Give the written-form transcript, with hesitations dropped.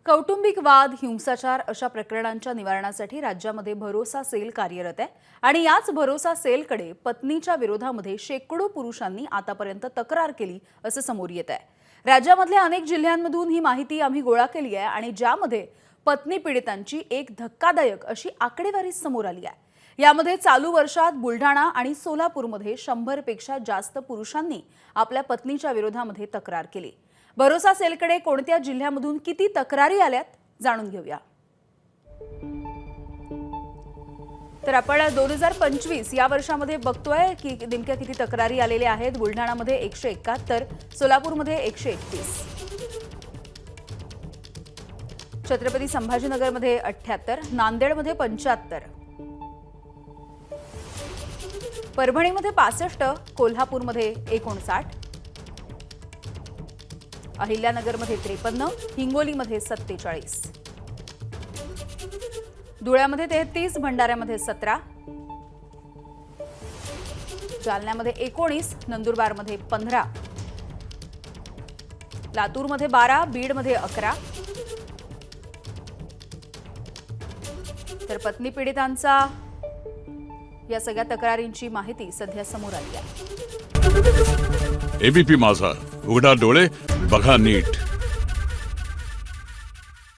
कौटुंबिक वाद, हिंसाचार अशा प्रकरणांच्या निवारणासाठी राज्यामध्ये भरोसा सेल कार्यरत आहे आणि याच भरोसा सेलकडे पत्नीच्या विरोधामध्ये शेकडो पुरुषांनी आतापर्यंत तक्रार केली असं समोर येत आहे। राज्यामधल्या अनेक जिल्ह्यांमधून ही माहिती आम्ही गोळा केली आहे आणि ज्यामध्ये पत्नी पीडितांची एक धक्कादायक अशी आकडेवारी समोर आली आहे। यामध्ये चालू वर्षात बुलढाणा आणि सोलापूरमध्ये 100 पेक्षा जास्त पुरुषांनी आपल्या पत्नीच्या विरोधामध्ये तक्रार केली। भरोसा सेलकडे कोणत्या जिल्ह्यामधून किती तक्रारी आल्यात जाणून घेऊया। तर आपण 2025 या वर्षामध्ये बघतोय की नेमक्या किती तक्रारी आलेल्या आहेत। बुलढाणामध्ये 171, सोलापूरमध्ये 131, छत्रपती संभाजीनगरमध्ये 78, नांदेडमध्ये 75, परभणीमध्ये 65, कोल्हापूरमध्ये 59, अहिल्यानगरमध्ये 53, हिंगोलीमध्ये 47, धुळ्यामध्ये 33, भंडाऱ्यामध्ये 17, जालन्यामध्ये 19, नंदुरबारमध्ये 15, लातूरमध्ये 12, बीडमध्ये 11। तर पत्नी पीडितांचा या सगळ्या तक्रारींची माहिती सध्या समोर आली आहे। एबीपी माझा, उघडा डोळे बघा नीट।